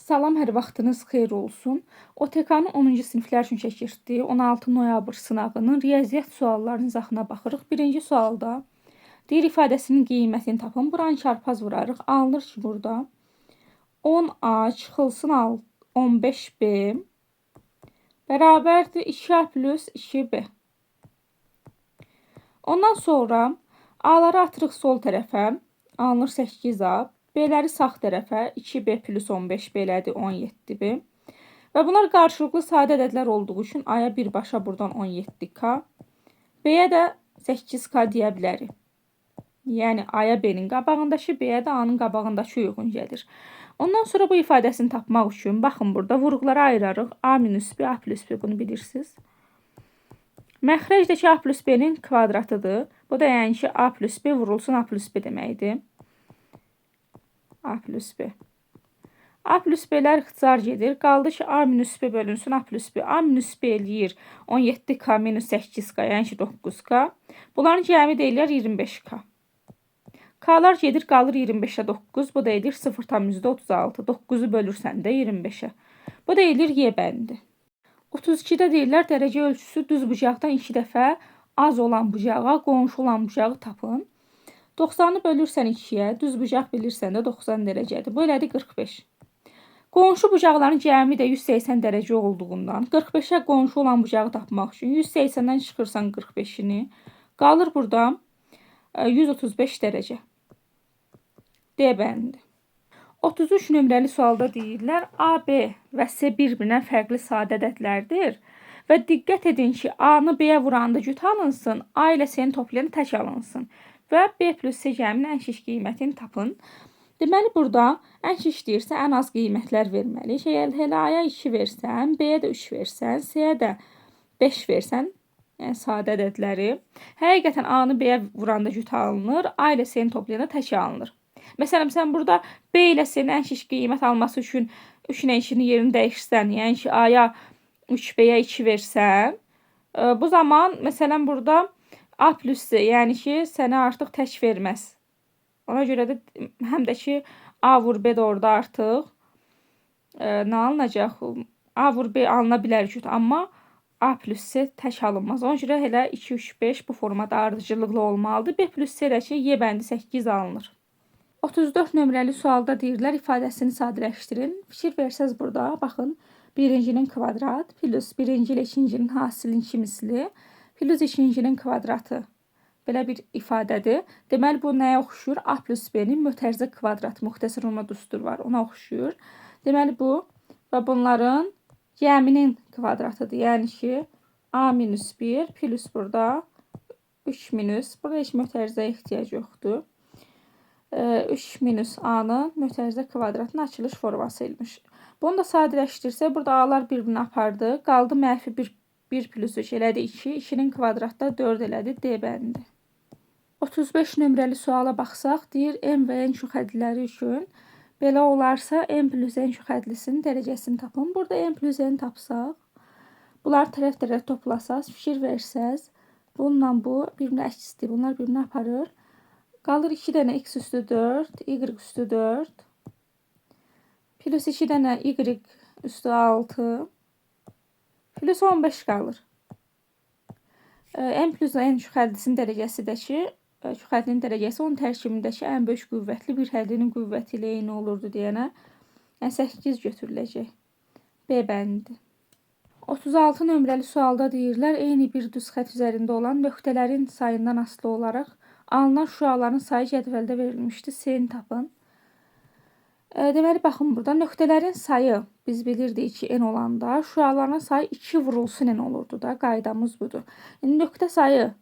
Salam, hər vaxtınız xeyir olsun. OTK-nın 10-cu siniflər üçün çəkirtdiyi 16 noyabr sınavının riyaziyyat suallarının izahına baxırıq. Birinci sualda deyir ifadəsinin qiymətini tapın. Buranı çarpaz vurarıq. Alınır ki, burada 10A çıxılsın 15B bərabərdir 2A plus 2B. Ondan sonra A'ları atırıq sol tərəfə. Alınır 8A. B'ləri sağ tərəfə 2B plus 15 belədir 17B. Və bunlar qarşılıqlı sadə ədədlər olduğu üçün A'ya birbaşa buradan 17K. B'yə də 8K deyə bilərik. Yəni A'ya B'nin qabağındakı, B'yə də A'nın qabağındakı uyğun gəlir. Ondan sonra bu ifadəsini tapmaq üçün baxın burada vurğulara ayırarıq. A minus B, A plus B bunu bilirsiniz. Məxrəcdəki A plus B'nin kvadratıdır. Bu da yəni ki A plus B vurulsun A plus B deməkdir. A plus B. A plus B'lər ixtisar gedir. Qaldı ki, A minus B bölünsün A plus B. A minus B eləyir 17K minus 8K, yəni ki 9K. Bunların cəmi deyirlər 25K. K'lar gedir, qalır 25-ə 9. Bu da edir 0,36. 9'u bölürsən də 25-ə. Bu da edir Y bəndi. 32-də deyirlər dərəcə ölçüsü düz bucaqdan 2 dəfə az olan bucağa, qonşu olan bucağı tapın. 90'ı bölürsən 2'yə, düz bucaq bilirsən də 90 dərəcədir. Bu elədir 45. Qonşu bucaqların cəmi də 180 dərəcə olduğundan 45'ə qonşu olan bucağı tapmaq üçün 180'dən çıxırsan 45'ini. Qalır burada 135 dərəcə. D bəndi. 33 nömrəli sualda deyirlər A, B və C bir-birindən fərqli sadə ədədlərdir. Və diqqət edin ki, A-nı B-yə vuranda cüt alınsın, A ilə C-ni toplayan tək alınsın. Və B plus C cəminin ən şiş qiymətini tapın. Deməli, burada ən şiş deyirsə, ən az qiymətlər verməli. Elə A-ya 2 versən, B-yə də 3 versən, C-yə də 5 versən, yəni sadə ədədləri. Həqiqətən A-nı B-yə vuranda cüt alınır, A ilə C-ni toplayanda tək alınır. Məsələn, sən burada B ilə C-nin ən şiş qiymət alması üçün 3-ün yerini dəyişsən, yəni ki, A-ya 3, B-yə 2 versən, bu zaman, məsələn, burada A plus C, yəni ki, sənə artıq tək verməz. Ona görə də həm də ki, A vur B də orada artıq nə alınacaq? A vur B alına bilər ki, amma A plus C tək alınmaz. Ona görə elə 2, 3, 5 bu formada ardıcıllıqlı olmalıdır. B plus C də ki, Y bəndi 8 alınır. 34 nömrəli sualda deyirlər ifadəsini sadələşdirin. Fikir versəz burada, baxın, birincinin kvadrat plus birinci ilə ikincinin hasilinin 2 misli plus ikincinin kvadratı. Belə bir ifadədir. Deməli, bu nəyə oxşuyur? A plus B-nin mötərizə kvadratı, müxtəsər olma düsturu var, ona oxşuyur. Deməli, bu və bunların cəminin kvadratıdır. Yəni ki, A minus 1 plus burada 3 minus, burada heç mötərizəyə ehtiyac yoxdur. 3 minus A-nın mötərizə kvadratının açılış forması ilmiş. Bunu da sadələşdirsə, burada A-lar bir-birini apardı. Qaldı mənfi 1 plus 3 elədi 2. 2'nin kvadratda 4 elədi D bəndi. 35 nömrəli suala baxsaq, deyir M və N şüxədliləri üçün belə olarsa M plus N şüxədlisinin dərəcəsini tapın. Burada M plus N tapsaq, bunlar tərəf-tərəf toplasaq, fikir versəz, bununla bu bir-birinə əksisdir. Bunlar bir-birini aparır. Qalır 2 dənə x üstü 4, y üstü 4, plus 2 dənə y üstü 6, plus 15 qalır. M plus N şüxədlisinin dərəcəsi də ki, şüxədlinin dərəcəsi onun tərkibindəki ən böyük qüvvətli bir həllinin qüvvəti ilə eyni olurdu deyənə, 8 götürüləcək. B bəndi. 36 nömrəli sualda deyirlər, eyni bir düz xət üzərində olan nöqtələrin sayından asılı olaraq alınan şüaların sayı cədvəldə verilmişdi. C-ni tapın. Deməli, baxın burada nöqtələrin sayı biz bilirdik ki, n olanda şüaların sayı 2 vurulsun n olurdu da. Qaydamız budur. İndi nöqtə sayı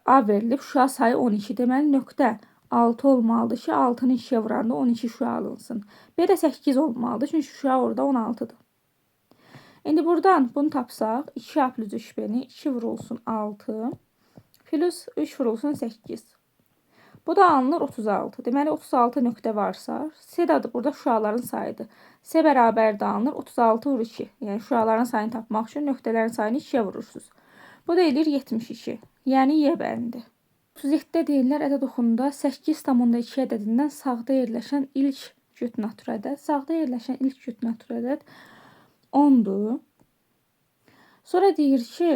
A verilib, şüa sayı 12. Deməli, nöqtə 6 olmalıdır ki, 6'nı 2'yə vuranda 12 şüa alınsın. B də 8 olmalıdır, çünki şüa orada 16'dır. İndi buradan bunu tapsaq, 2A plus 3B'ni 2 vurulsun 6 plus 3 vurulsun 8. Bu da alınır 36. Deməli 36 nöqtə varsa, C də burada şüaların sayıdır. C bərabər də alınır 36 vur 2. Yəni şüaların sayını tapmaq üçün nöqtələrin sayını 2'yə vurursunuz. Bu da eləyir 72. Yəni Y bəndi. 37-də deyirlər ədəd oxununda 8,2 ədədindən sağda yerləşən ilk cüt natürel ədəd. Sağda yerləşən ilk cüt natürel ədəd 10-dur. Sonra deyir ki,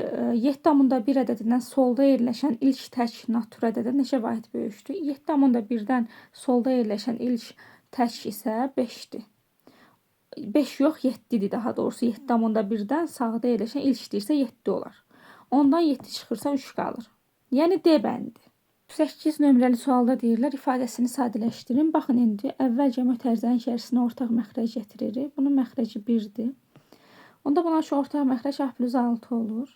7,1 ədədindən solda yerləşən ilk tək natürel ədəd neçə vahid böyükdür? 7,1-dən solda yerləşən ilk tək isə 5-dir. 5 yox, 7-dir daha doğrusu. 7,1-dən sağda yerləşən ilk deyirsə 7 olar. Ondan 7 çıxırsa 3 qalır. Yəni D bəndi. 8 nömrəli sualda deyirlər, ifadəsini sadələşdirin. Baxın, indi əvvəlcə mötərizənin içərisinə ortaq məxrəc gətiririk. Bunun məxrəci 1-dir. Onda buna şu ortaq məxrəc A+6 olur.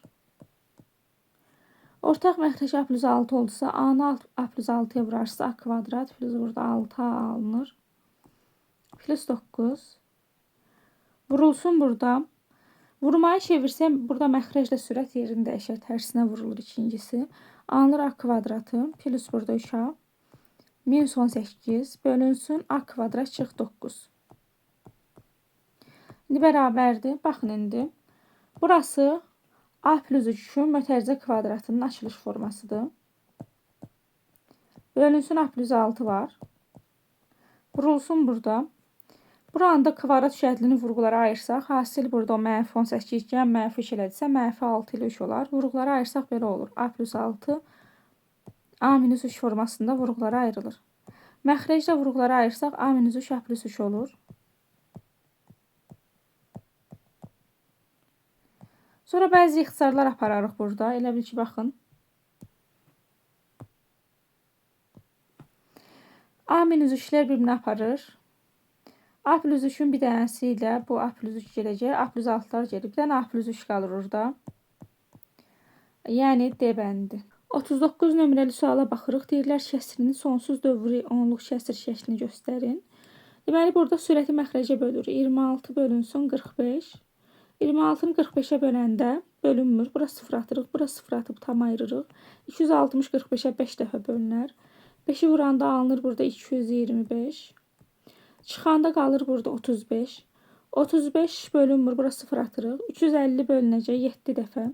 Ortaq məxrəc A+6 oldusa, A-nı A+6-ya vurarsa A kvadrat plus burada 6A alınır. Plus 9. Vurulsun burada. Vurmayı çevirsəm, burada məxrəclə sürət yerini dəyişər. Tərsinə vurulur ikincisi. Alınır A kvadratı plus burada 3A. Minus 18 bölünsün A kvadrat çıx 9. İndi bərabərdir. Baxın indi. Burası A plus 3-ün mötərizə kvadratının açılış formasıdır. Bölünsün A plus 6 var. Vurulsun burada. Buranın da kvadrat şərtlini vurğulara ayırsaq, hasil burada -18 iken -3 elədirsə, -6 ilə 3 olar. Vurğulara ayırsaq belə olur. A plus 6 A minus 3 formasında vurğulara ayrılır. Məxrəclə vurğulara ayırsaq A minus 3 A plus 3 olur. Sonra bəzi ixtisarlar apararıq burada. Elə bil ki, baxın. A minus 3'lər bir-birini aparır. A plus 3'ün bir dənəsi ilə bu A plus 3 gələcək. A plus 6'lar gəlir. Bir dənə A plus 3 qalır orada. Yəni D bəndi. 39 nömrəli suala baxırıq. Deyirlər kəsrinin sonsuz dövrü onluq kəsr şəklini göstərin. Deməli, burada sürəti məxrəcə bölürük. 26 bölünsün 45. 26-nı 45'ə böləndə bölünmür. Bura 0 atırıq. Bura 0 atıb tam ayırırıq. 260 45'ə 5 dəfə bölünər. 5'i vuranda alınır burada 225. Çıxanda qalır burada 35. 35 bölünmür. Bura 0 atırıq. 350 bölünəcək 7 dəfə.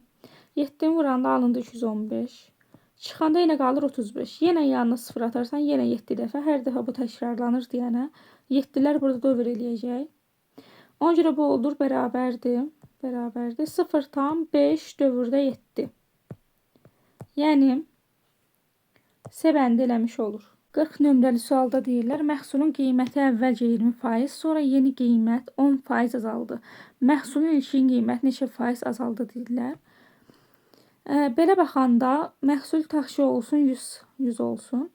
7'ni vuranda alındı 215. Çıxanda yenə qalır 35. Yenə yanına 0 atarsan yenə 7 dəfə. Hər dəfə bu təkrarlanır deyənə 7'lər burada dövr eləyəcək. Ona görə bu olur bərabərdir. Bərabərdir. 0,5 dövrdə 7. Yəni C bəndi eləmiş olur. 40 nömrəli sualda deyirlər, məhsulun qiyməti əvvəlcə 20%, sonra yeni qiymət 10% azaldı. Məhsulun ilkin qiyməti neçə faiz azaldı deyirlər. Belə baxanda məhsul taxşı olsun 100 olsun.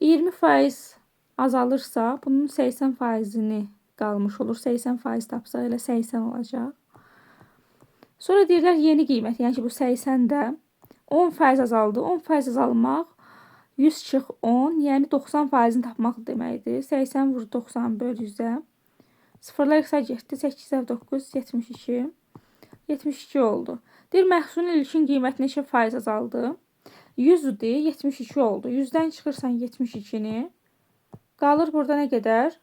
20% azalırsa bunun 80%'ni qalmış olur. 80% tapsa elə 80 olacaq. Sonra deyirlər yeni qiymət, yəni ki bu 80 də 10% azaldı. 10% azalmaq 100 çıx 10, yəni 90%'ni tapmaq deməkdir. 80 vur 90 böl 100'ə. Sıfırlar qısa getdi. 8 9 72. 72 oldu. Deyir məhsulun ilkin qiyməti neçə faiz azaldı? 100'dir, 72 oldu. 100'dən çıxırsan 72'ni. Qalır burada nə qədər?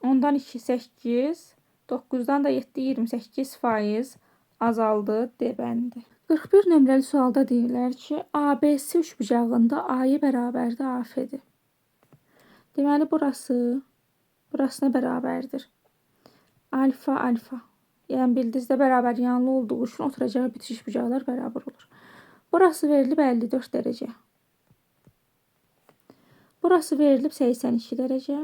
10'dan 2 8, 9'dan da 7 28% azaldı D bəndi. 41 nömrəli sualda deyirlər ki, ABC üçbucağında A'yı bərabərdir AF-dir. Deməli burasına bərabərdir. Alfa alfa. Yəni bildizdə bərabər yanlı olduğu üçün oturacağı bitiş bucaqlar bərabər olur. Burası verilib 54 dərəcə. Burası verilib 82 dərəcə.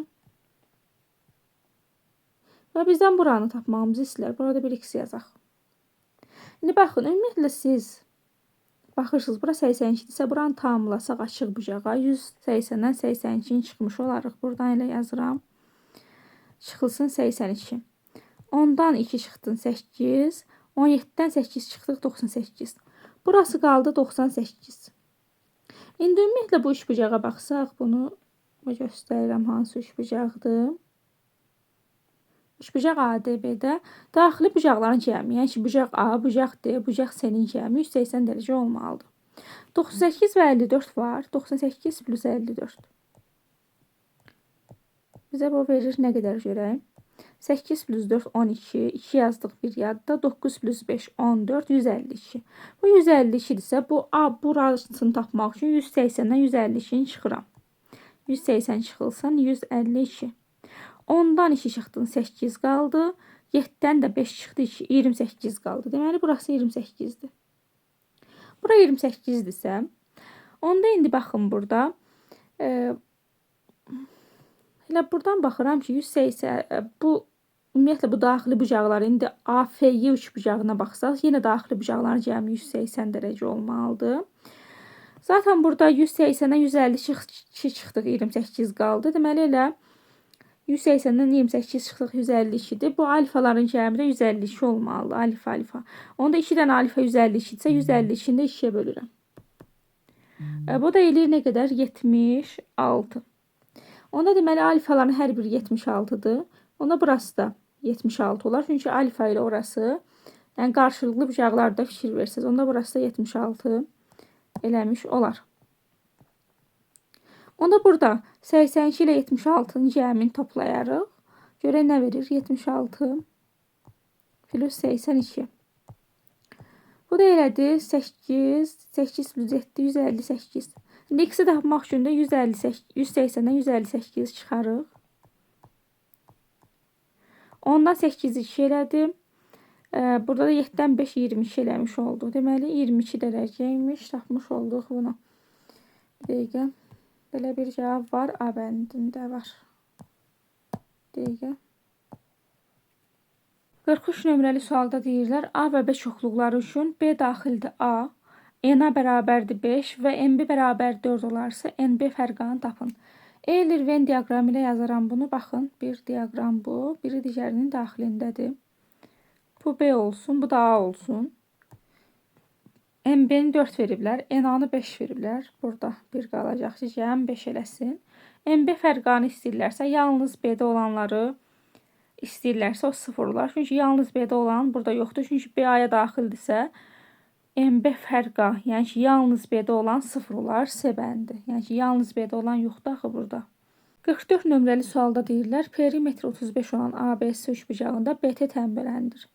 Və bizdən buranı tapmağımızı istəyirlər. Burada bir x yazaq. İndi baxın, ümumiyyətlə siz baxırsınız, bura 82-dirsə, buranı tamamlasaq açıq bucağa 180-dən 82-ni çıxmış olarıq. Buradan elə yazıram. Çıxılsın 82. 10'dan 2 çıxdın 8. 17'dən 8 çıxdıq 98. Burası qaldı 98. İndi ümumiyyətlə bu üçbucağa baxsaq, bunu göstərirəm hansı üçbucaqdır. Üçbucaq ADB-də daxili bucaqların cəmi, yəni ki, bucaq A, bucaq D, bucaq C-nin cəmi 180 dərəcə olmalıdır. 98 və 54 var. 98 plus 54. Bizə bu verir nə qədər görək? 8 plus 4 12. 2 yazdıq bir yadda. 9 plus 5 14. 152. Bu 152-dirsə bu A burasını tapmaq üçün 180-dən 152-ni çıxıram. 180 çıxılsın 152. 10'dan 2 çıxdın 8 qaldı. 7'dən də 5 çıxdı 28 qaldı. Deməli burası 28-dir. Bura 28-dirsə, onda indi baxın burada. Elə buradan baxıram ki 180 bu ümumiyyətlə bu daxili bucaqlar indi AFY 3 bucağına baxsaq, yenə daxili bucaqların cəmi 180 dərəcə olmalıdır. Zaten burada 180'ə 152 çıxdıq, 28 qaldı. Deməli elə 180'dən 28 çıxdıq 152'dir. Bu alfaların cəmi də 152 olmalıdır. Alfa. Onda 2 dənə alfa 152 isə 152'ni də 2'yə bölürəm. Bu da eləyir nə qədər? 76. Onda deməli alfaların hər biri 76'dır. Onda burası da 76 olar. Çünki alfa ilə orası, yəni qarşılıqlı bucaqlarda fikir versiniz. Onda burası da 76 eləmiş olar. Onda burada 82 ilə 76'nın cəmini toplayarıq. Görək nə verir? 76 plus 82. Bu da elədir 8 plus 7 158. İndi x-i tapmaq üçün də 180'dən 158 çıxarıq. Ondan 8 2 elədi. Burada da 7'dən 5 22 eləmiş oldu. Deməli 22 dərəcəymiş. Tapmış olduq bunu. Bir dəqiqə. Belə bir cavab var. A bəndində var. Dəqiqə. 43 nömrəli sualda deyirlər. A və B çoxluqları üçün B daxildir A. N-a bərabərdir 5 və NB bərabər 4 olarsa NB fərqanı tapın. Euler Venn diaqramı ilə yazaram bunu. Baxın, bir diaqram bu. Biri digərinin daxilindədir. Bu B olsun, bu da A olsun. NB-ni 4 veriblər, NA-nı 5 veriblər. Burada bir qalacaq ki, cəm 5 eləsin. NB fərqanı istəyirlərsə, yalnız B-də olanları istəyirlərsə o 0 olar. Çünki yalnız B-də olan burada yoxdur. Çünki B A-ya daxildirsə, NB fərqa, yəni ki, yalnız B-də olan 0 olar, C bəndi. Yəni ki, yalnız B-də olan yoxdur axı burada. 44 nömrəli sualda deyirlər, perimetr 35 olan ABC üçbucağında BT tənbələndir.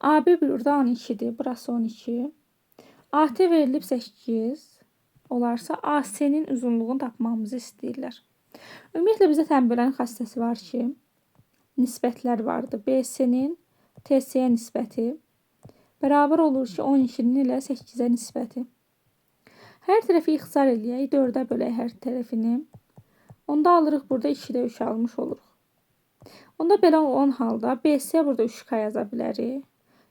AB burada 12'dir, burası 12. AT verilib 8 olarsa AC-nin uzunluğunu tapmamızı istəyirlər. Ümumiyyətlə bizə tənbələn xassəsi var ki, nisbətlər vardır. BC-nin TC-yə nisbəti bərabər olur ki 12'nin ilə 8'ə nisbəti. Hər tərəfi ixtisar eləyək, 4'ə bölək hər tərəfini. Onda alırıq burada 2'də 3 almış oluruq. Onda belə olan halda BC burada 3K yaza bilərik.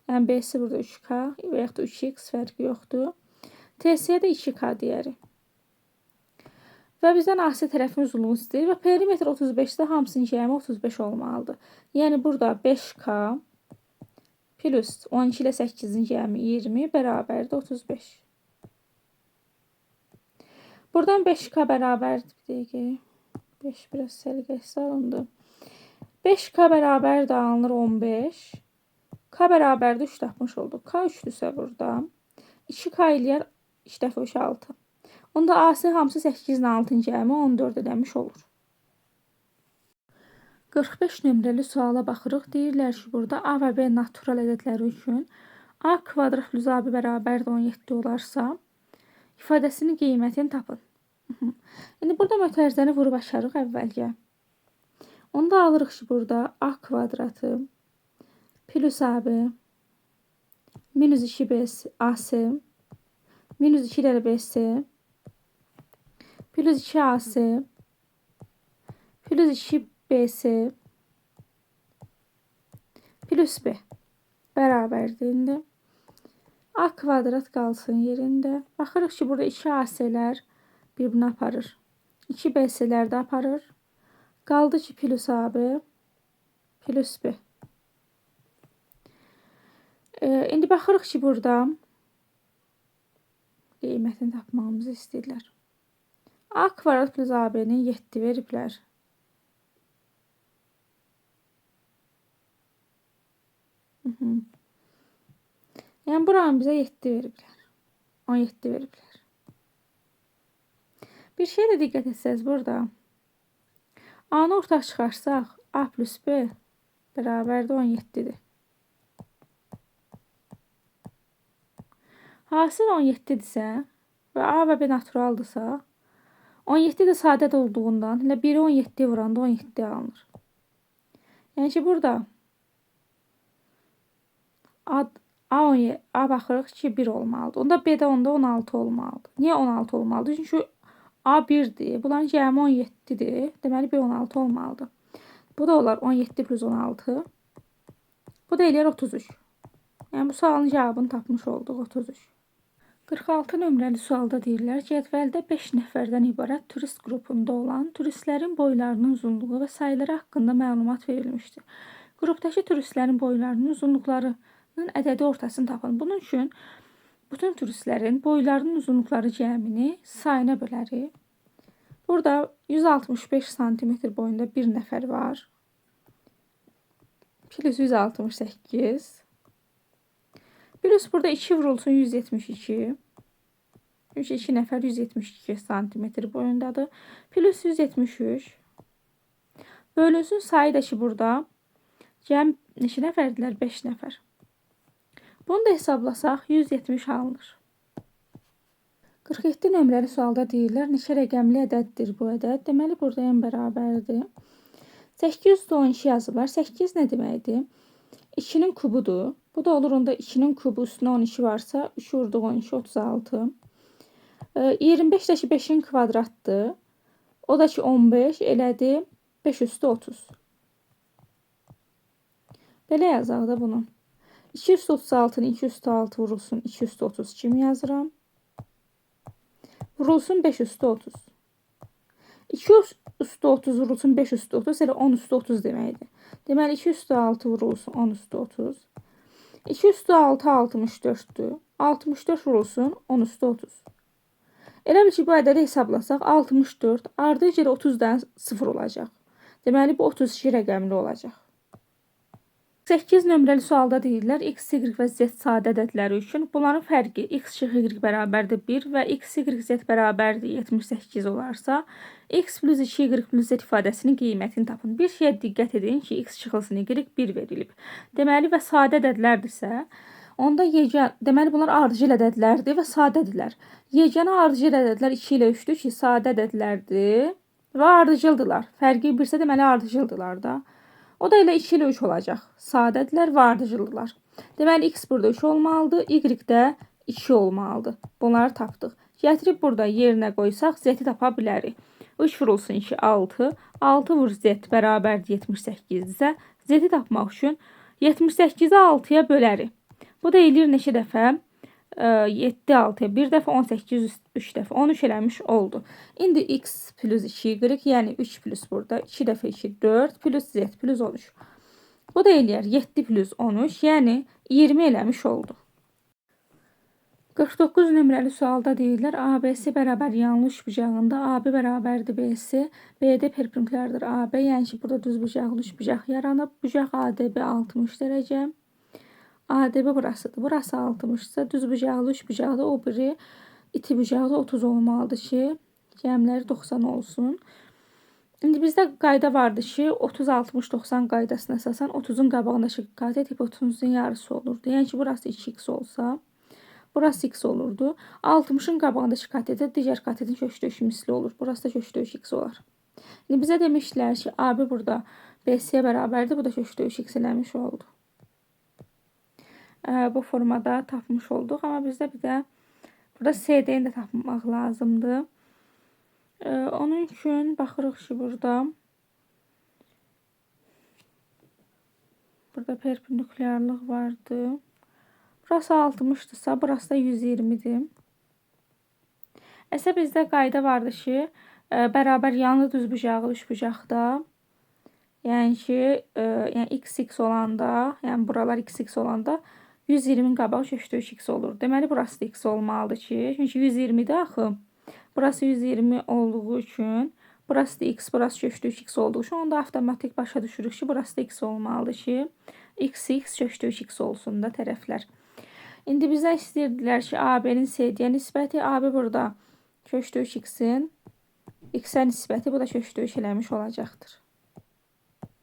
Yəni BC burada 3K və yaxud da 3X fərqi yoxdur. TC-yə də 2K deyərik. Və bizdən AC tərəfin uzunluğunu istəyir və perimetr 35-də hamısının cəmi 35 olmalıdır. Yəni burada 5K plus 12 ilə 8'in cəmi 20 bərabərdir 35. Buradan 5K bərabərdir. Bir dəqiqə. 5 biraz səliqəsiz alındı. 5K bərabərdir alınır 15. K bərabərdir 3 tapmış olduq. K 3'dürsə burada 2K eləyər 2 dəfə 3 6. Onda AC hamısı 8'in 6'ın cəmi 14 edəmiş olur. 45 nömrəli suala baxırıq. Deyirlər ki, burada A və B natural ədədləri üçün A kvadrat plus AB bərabərdir 17 olarsa ifadəsinin qiymətini tapın. İndi burada mötərizəni vurub açarıq əvvəlcə. Onda alırıq ki, burada A kvadratı plus AB minus 2 AC minus 2 ilə BC plus 2 AC plus 2 BC plus B bərabərdir. İndi A kvadrat qalsın yerində. Baxırıq ki, burada 2 AC-lər bir-birini aparır. 2 BC-lər də aparır. Qaldı ki, plus AB plus B. İndi baxırıq ki, burada qiymətini tapmamızı istəyirlər. A kvadrat plus AB-ni 7 veriblər. Yəni buranı bizə 7 veriblər. 17 veriblər. Bir şey də diqqət etsəz burada. A-nı ortaq çıxarsaq, A plus B bərabərdir 17'dir. Hasil 17'dirsə və A və B naturaldırsa 17 də sadət olduğundan elə 1'i 17'yə vuranda 17 alınır. Yəni ki, burada A baxırıq ki, 1 olmalıdır. Onda B-də onda 16 olmalıdır. Niyə 16 olmalıdır? Çünki A 1-dir. Bunların cəmi 17-dir. Deməli, B 16 olmalıdır. Bu da olar 17 plus 16. Bu da eləyər 33. Yəni, bu sualın cavabını tapmış olduq 33. 46 nömrəli sualda deyirlər, cədvəldə 5 nəfərdən ibarət turist qrupunda olan turistlərin boylarının uzunluğu və sayıları haqqında məlumat verilmişdir. Qrupdakı turistlərin boylarının uzunluqlarının ədədi ortasını tapın. Bunun üçün bütün turistlərin boylarının uzunluqları cəmini sayına bölərik. Burada 165 cm boyunda bir nəfər var. Plus 168. Plus burada 2 vurulsun 172. Çünki 2 nəfər 172 cm boyundadır. Plus 173. Bölünsün sayı da ki burada. Cəm neçə nəfərdirlər? 5 nəfər. Bunu da hesablasaq 170 alınır. 47 nömrəli sualda deyirlər, neçə rəqəmli ədəddir bu ədəd? Deməli, burada n bərabərdir. 812 yazıblar. 8 nə deməkdir? 2-nin kubudur. Bu da olur, onda 2-nin kubu üstünə 12 varsa, 3 vurduq 12, 36. 25 də ki 5-in kvadratdır. O da ki 15 elədi 5 üstü 30. Belə yazaq da bunu. 2 üstü 36-nı 2 üstü 6 vurulsun 2 üstü 30 kimi yazıram. Vurulsun 5 üstü 30. 2 üstü 30 vurulsun 5 üstü 30 elə 10 üstü 30 deməkdir. Deməli 2 üstü 6 vurulsun 10 üstü 30. 2 üstü 6 64'dür. 64 vurulsun 10 üstü 30. Elə bil ki, bu ədədi hesablasaq 64 ardıcı 30-dan 0 olacaq. Deməli, bu 32 rəqəmli olacaq. 8 nömrəli sualda deyirlər, x, y və z sadə ədədləri üçün bunların fərqi x, y bərabərdir 1 və x, y, z bərabərdir 78 olarsa, x plus 2, y plus z ifadəsinin qiymətini tapın. Bir şeyə diqqət edin ki, x çıxılsın y 1 verilib. Deməli, və sadə ədədlərdirsə, onda deməli, bunlar ardıcıl ədədlərdir və sadədirlər. Yeganə ardıcıl ədədlər 2 ilə 3-dür ki, sadə ədədlərdir və ardıcıldırlar. Fərqi birsə deməli ardıcıldırlar da. O da elə 2 ilə 3 olacaq. Sadədirlər və ardıcıldırlar. Deməli, x burada 3 olmalıdır, y də 2 olmalıdır. Bunları tapdıq. Gətirib burada yerinə qoysaq, z-i tapa bilərik. 3 vurulsun 2, 6. 6 vur z bərabərdir 78 isə, z-i tapmaq üçün 78-i 6-ya bölərik. Bu da eləyir neçə dəfə? 7 6-ya 1 dəfə, 18 3 dəfə, 13 eləmiş oldu. İndi x plus 2 y, yəni 3 plus burada 2 dəfə 2 4 plus z plus 13. Bu da eləyər 7 plus 13, yəni 20 eləmiş oldu. 49 nömrəli sualda deyirlər, ABC bərabər yanlış bucağında AB bərabərdir BC, BD perpendikulardır AB, yəni ki, burada düz bucaqlı üç bucaq yaranıb. Bucaq ADB 60 dərəcə. ADB burasıdır. Burası 60-sa düz bucaqlı üç bucaqda, o biri iti bucaqda 30 olmalıdır ki, cəmləri 90 olsun. İndi bizdə qayda vardı ki, 30 60 90 qaydasına əsasən 30-un qabağındakı katet hipotenuzun yarısı olurdu. Yəni ki, burası 2x olsa, burası x olurdu. 60-ın qabağındakı katetə digər katetin köşdöşü misli olur. Burası da köşdöş x olar. İndi bizə demişdilər ki, AB burada BC-yə bərabərdir. Bu da köşdöş x eləmiş oldu. Bu formada tapmış olduq. Amma bizdə bir də burada CD-ni də tapmaq lazımdır. Onun üçün baxırıq ki, burada perpendikulyarlıq vardı. Burası 60-dırsa, burası da 120-dir. Əsə bizdə qayda vardı ki, bərabər yanlı düz bucaqlı üç bucaqda, yəni ki, x olanda, yəni buralar x olanda 120'nin qabağı köşdöş x olur. Deməli, burası da x olmalıdır ki, çünki 120'dir axı. Burası 120 olduğu üçün, burası da x, burası köşdöş x olduğu üçün, onda avtomatik başa düşürük ki, burası da x olmalıdır ki, x köşdöş x olsun da tərəflər. İndi bizə istəyirdilər ki, AB-nin CD-yə nisbəti, AB burada köşdöş x-in x-ə nisbəti, bu da köşdöş eləmiş olacaqdır.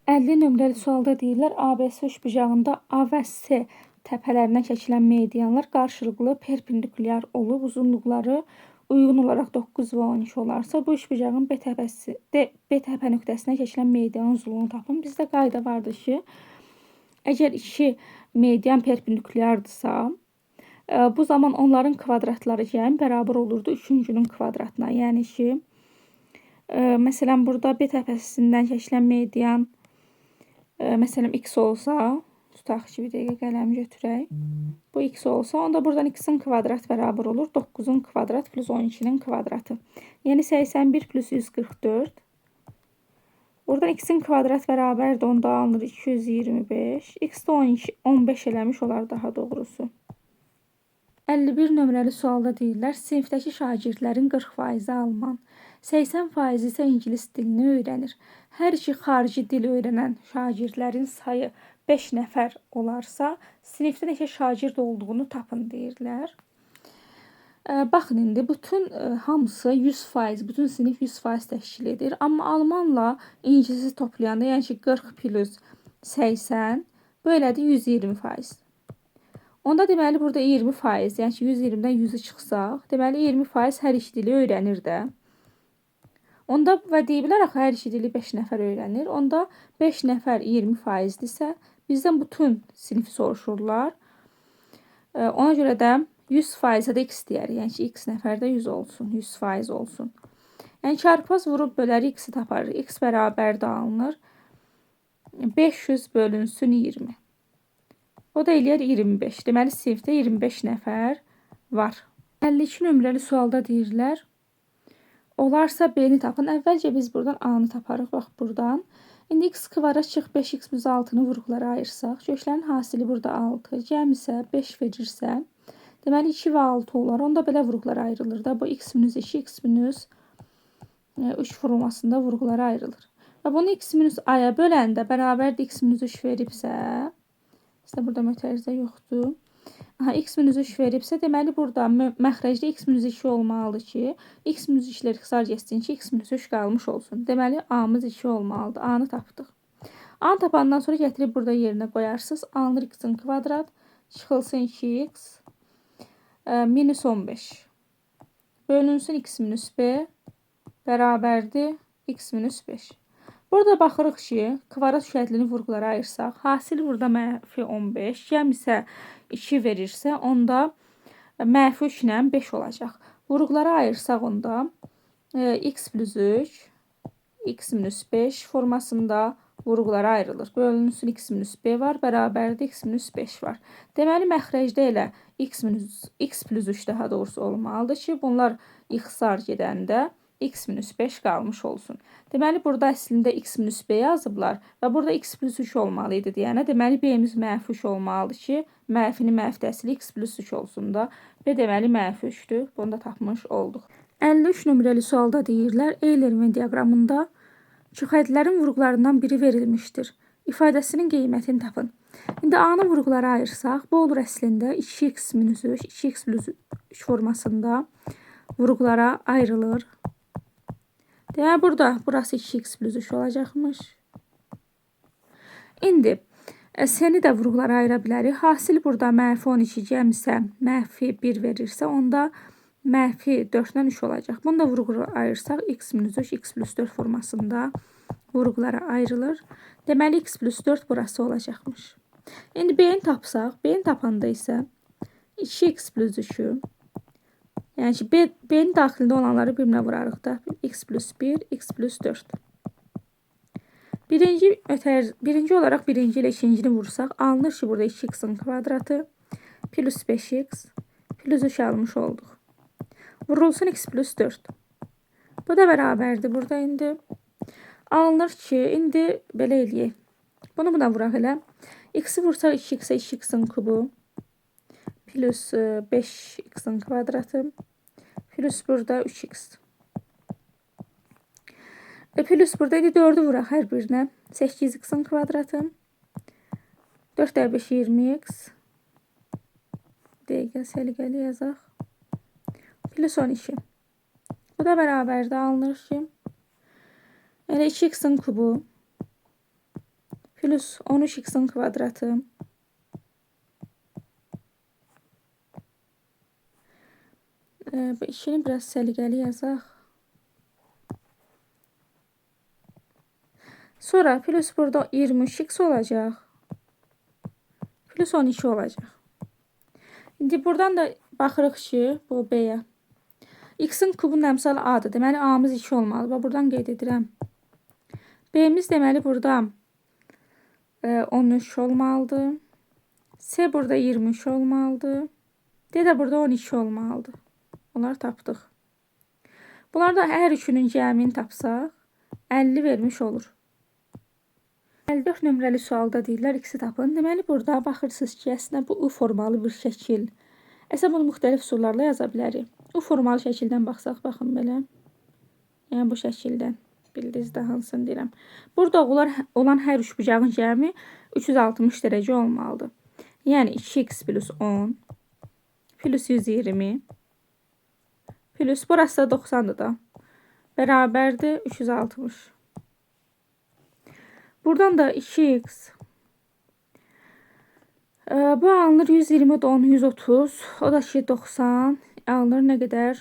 50 nömrəli sualda deyirlər, ABC üçbucağında A və C təpələrinə çəkilən medianlar qarşılıqlı perpendikulyar olub, uzunluqları uyğun olaraq 9 və 12 olarsa, bu üçbucağın B təpə nöqtəsinə keçilən medianın uzunluğunu tapın. Bizdə qayda vardır ki, əgər iki median perpendikulyardırsa, bu zaman onların kvadratları cəmi bərabər olurdu üçüncünün kvadratına. Yəni ki, məsələn, burada B təpəsindən keçilən median məsələn x olsa, tutaq ki, bir dəqiqə qələm götürək. Bu x olsa, onda buradan x-in kvadrat bərabər olur 9-un kvadrat plus 12-nin kvadratı. Yəni 81 plus 144. Buradan x-in kvadrat bərabərdir, onda alınır 225. X də 15 eləmiş olar daha doğrusu. 51 nömrəli sualda deyirlər, sinifdəki şagirdlərin 40% alman, 80% isə ingilis dilini öyrənir. Hər iki xarici dil öyrənən şagirdlərin sayı 5 nəfər olarsa, sinifdə neçə şagird olduğunu tapın deyirlər. Baxın, indi bütün hamısı 100%, bütün sinif 100% təşkil edir. Amma almanla ingilisi toplayanda, yəni ki 40 plus 80, belədir 120%. Onda deməli burada 20%, yəni ki 120-dən 100-ü çıxsaq, deməli 20% hər iki dili öyrənir də. Onda və deyiblər axı hər iki dili 5 nəfər öyrənir. Onda 5 nəfər 20%-dirsə, bizdən bütün sinifi soruşurlar. Ona görə də 100%-ə də x deyərik. Yəni ki x nəfərdə 100 olsun, 100% olsun. Yəni çarpaz vurub böləri x-i taparıq. X bərabər də alınır. 500 bölünsün 20. O da eləyər 25. Deməli, sinifdə 25 nəfər var. 52 nömrəli sualda deyirlər, olarsa B-ni tapın. Əvvəlcə biz buradan A-nı taparıq. Bax, buradan. İndi x kvadrat çıx 5x plus 6-nı vurğulara ayırsaq, köklərin hasili burada 6, cəm isə 5 verirsə, deməli 2 və 6 olar. Onda belə vurğulara ayrılır da. Bu x minus 2, x minus 3 formasında vurğulara ayrılır. Və bunu x minus a-ya böləndə bərabərdir x minus 3 veribsə, İşte burada mötərizə yoxdur. X minus 3 veribsə, deməli burada məxrəcdə x minus 2 olmalıdır ki, x minus 2-lər ixtisar getsin ki, x minus 3 qalmış olsun. Deməli, A-mız 2 olmalıdır. A-nı tapdıq. A-nı tapandan sonra gətirib burada yerinə qoyarsınız. Alınır x-in kvadrat, çıxılsın 2x minus 15. Bölünsün x minus b bərabərdir x minus 5. Burada baxırıq ki, kvadrat şəklərini vurğulara ayırsaq, hasil burada mənfi 15, cəm isə 2 verirsə, onda mənfi 3 ilə 5 olacaq. Vurğulara ayırsaq onda x plus 3, x minus 5 formasında vurğulara ayrılır. Bölünsün x minus b var, bərabərdə x minus 5 var. Deməli, məxrəcdə elə x plus 3 daha doğrusu olmalıdır ki, bunlar ixtisar gedəndə x minus 5 qalmış olsun. Deməli, burada əslində x minus b yazıblar və burada x plus 3 olmalıydı deyənə. Deməli, b-miz mənfi 3 olmalıdır ki, mənfinin mənfi əsli x plus 3 olsun da. B deməli mənfi 3-dür. Bunu da tapmış olduq. 53 nömrəli sualda deyirlər, Euler-Venn diaqramında çöxədlərin vurğularından biri verilmişdir. İfadəsinin qiymətini tapın. İndi A-nı vurğulara ayırsaq, bu olur əslində 2x minus 3, 2x plus 3 formasında vurğulara ayrılır. Deməli, burada burası 2x plus 3 olacaqmış. İndi S-ni də vurğulara ayıra bilərik. Hasil burada mənfi 12 cəm isə mənfi 1 verirsə, onda mənfi 4-dən 3 olacaq. Bunu da vurğulara ayırsaq, x minus 3, x plus 4 formasında vurğulara ayrılır. Deməli, x plus 4 burası olacaqmış. İndi B-ni tapsaq, B-ni tapanda isə 2x plus 3-ü, yəni ki, B-nin daxilində olanları birinə vurarıq da. X plus 1, x plus 4. Birinci olaraq birinci ilə ikincini vursaq, alınır ki, burada 2x-in kvadratı plus 5x plus 3 almış olduq. Vurulsun x plus 4. Bu da bərabərdir burada indi. Alınır ki, indi belə eləyək. Bunu buna vuraq elə. X-i vursaq 2x-ə 2x-in kubu plus 5x-in kvadratı plus burada 3x. Plus burada 4-ü vuraq hər birinə. 8x-in kvadratı. 4 daha 5 20x. Dəqiqə səliqəli yazaq. Plus 12. Bu da bərabərdə alınır ki, elə 2x-in kubu plus 13x-in kvadratı Bu işini biraz səliqəli yazaq. Sonra plus burada 23x olacaq. Plus 12 olacaq. İndi buradan da baxırıq ki, bu B-yə. X-in kubunun əmsalı A-dır. Deməli, A-mız 2 olmalı. Və buradan qeyd edirəm. B-miz deməli burada 13 olmalıdır. C burada 23 olmalıdır. D də burada 12 olmalıdır. Onları tapdıq. Bunlarda hər üçünün cəmini tapsaq 50 vermiş olur. 54 nömrəli sualda deyirlər x-i tapın. Deməli, burada baxırsınız ki, əslində bu U formalı bir şəkil. Əslində bunu müxtəlif üsullarla yaza bilərik. U formalı şəkildən baxsaq, baxın belə. Yəni bu şəkildən. Bildiniz də hansını deyirəm. Burada olan hər üç bucağın cəmi 360 dərəcə olmalıdır. Yəni 2x plus 10 plus 120 plus burası da 90'dır da. Bərabərdir 360. Buradan da 2x. Bu alınır 120, 10, 130. O da ki 90. Alınır nə qədər?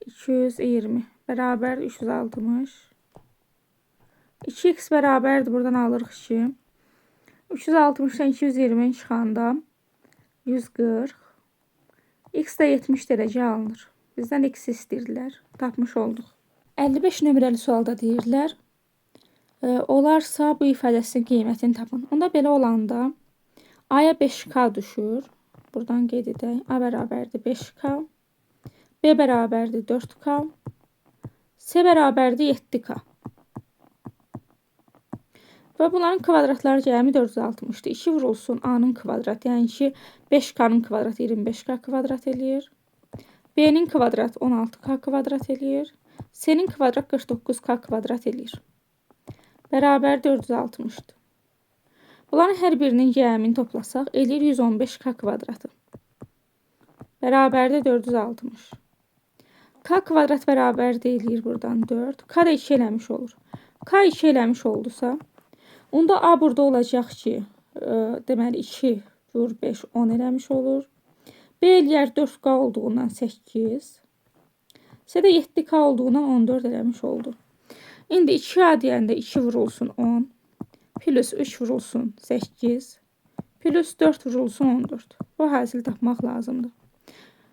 220. Bərabər 360. 2x bərabərdir. Buradan alırıq ki 360'dan 220'ni çıxanda 140. X də 70 dərəcə alınır. Bizdən x istəyirdilər. Tapmış olduq. 55 nömrəli sualda deyirlər. Olarsa bu ifadəsinin qiymətini tapın. Onda belə olanda A-ya 5K düşür. Buradan qeyd edək. A bərabərdir 5K. B bərabərdir 4K. C bərabərdir 7K. Və bunların kvadratları cəmi 460'dır. 2 vurulsun A-nın kvadratı. Yəni ki 5K-nın kvadratı 25K kvadrat eləyir. B-nin kvadrat 16K kvadrat eləyir. C-nin kvadrat 49K kvadrat eləyir. Bərabər 460'dır. Bunların hər birinin cəmini toplasaq eləyir 115K kvadratı. Bərabərdir 460. K kvadrat bərabər eləyir buradan 4. K da 2 eləmiş olur. K 2 eləmiş oldusa, onda A burada olacaq ki, deməli 2 vur 5 10 eləmiş olur. B eləyər 4K olduğundan 8. C də 7K olduğundan 14 eləmiş oldu. İndi 2A deyəndə 2 vurulsun 10. Plus 3 vurulsun 8. Plus 4 vurulsun 14. Bu həsili tapmaq lazımdır.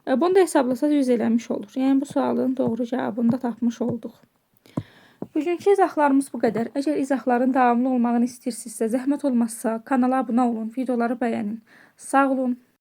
Bunu da hesablasaq 100 eləmiş olur. Yəni bu sualın doğru cavabını da tapmış olduq. Bugünkü izahlarımız bu qədər. Əgər izahların davamlı olmağını istəyirsinizsə, zəhmət olmazsa kanala abunə olun, videoları bəyənin. Sağ olun.